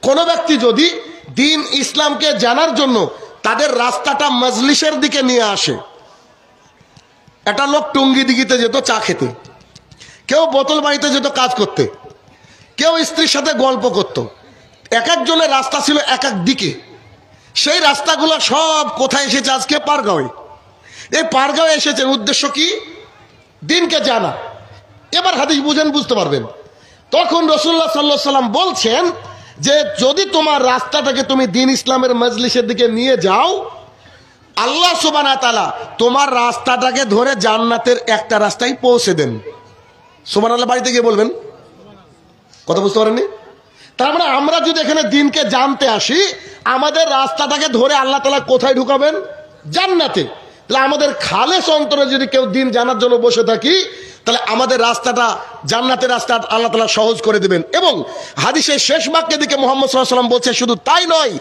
কোন ব্যক্তি যদি দিন ইসলামকে জানার জন্য তাদের রাস্তাটা মজলিসের দিকে নিয়ে আসে, একটা লোক টুঙ্গি দিঘিতে যেত চা খেতে, কেউ বোতল বাড়িতে যেত কাজ করতে, কেউ স্ত্রীর সাথে গল্প করত, এক একজনের রাস্তা ছিল এক এক দিকে। সেই রাস্তাগুলো সব কোথায় এসেছে? আজকে পারগাঁওয়ে। এই পারগাঁওয়ে এসেছেন উদ্দেশ্য কি? দিনকে জানা। এবার হাদিস বুঝেন, বুঝতে পারবেন। তখন রাসূলুল্লাহ সাল্লাল্লাহু আলাইহি ওয়াসাল্লাম বলছেন যে যদি তোমার রাস্তাটাকে তুমি দিন ইসলামের মজলিসের দিকে নিয়ে যাও, আল্লাহ সুবহানাহু ওয়া তাআলা তোমার রাস্তাটাকে ধরে জান্নাতের একটা রাস্তায় পৌঁছে দেন। সুবহানাল্লাহ বাড়িতে গিয়ে বলবেন। কথা বুঝতে পারেননি? তার মানে আমরা যদি এখানে দিনকে জানতে আসি, আমাদের রাস্তাটাকে ধরে আল্লাহ তাআলা কোথায় ঢুকাবেন? জান্নাতে। তাহলে আমাদের খালেস অন্তরে যদি কেউ দিন জানার জন্য বসে থাকি, তাহলে আমাদের রাস্তাটা জান্নাতের রাস্তা আল্লাহ তাআলা সহজ করে দিবেন। এবং হাদিসের শেষ বাক্যের দিকে মুহাম্মদ সাল্লাল্লাহু আলাইহি ওয়াসাল্লাম বলছে, শুধু তাই নয়,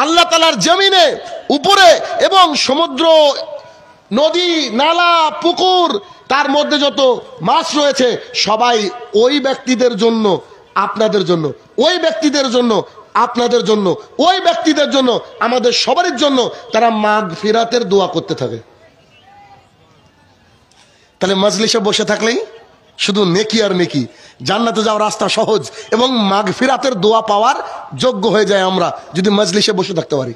আল্লাহ তাআলার জমিনে উপরে এবং সমুদ্র, নদী, নালা, পুকুর, তার মধ্যে যত মাছ রয়েছে সবাই ওই ব্যক্তিদের জন্য, আপনাদের জন্য, ওই ব্যক্তিদের জন্য, আপনাদের জন্য, ওই ব্যক্তিদের জন্য, আমাদের সবারই জন্য তারা মাগফিরাতের দোয়া করতে থাকে। তাহলে মজলিসে বসে থাকলেই শুধু নেকি আর নেকি, জান্নাতে যাওয়ার রাস্তা সহজ এবং মাগফিরাতের দোয়া পাওয়ার যোগ্য হয়ে যায় আমরা যদি মজলিসে বসে থাকতে পারি।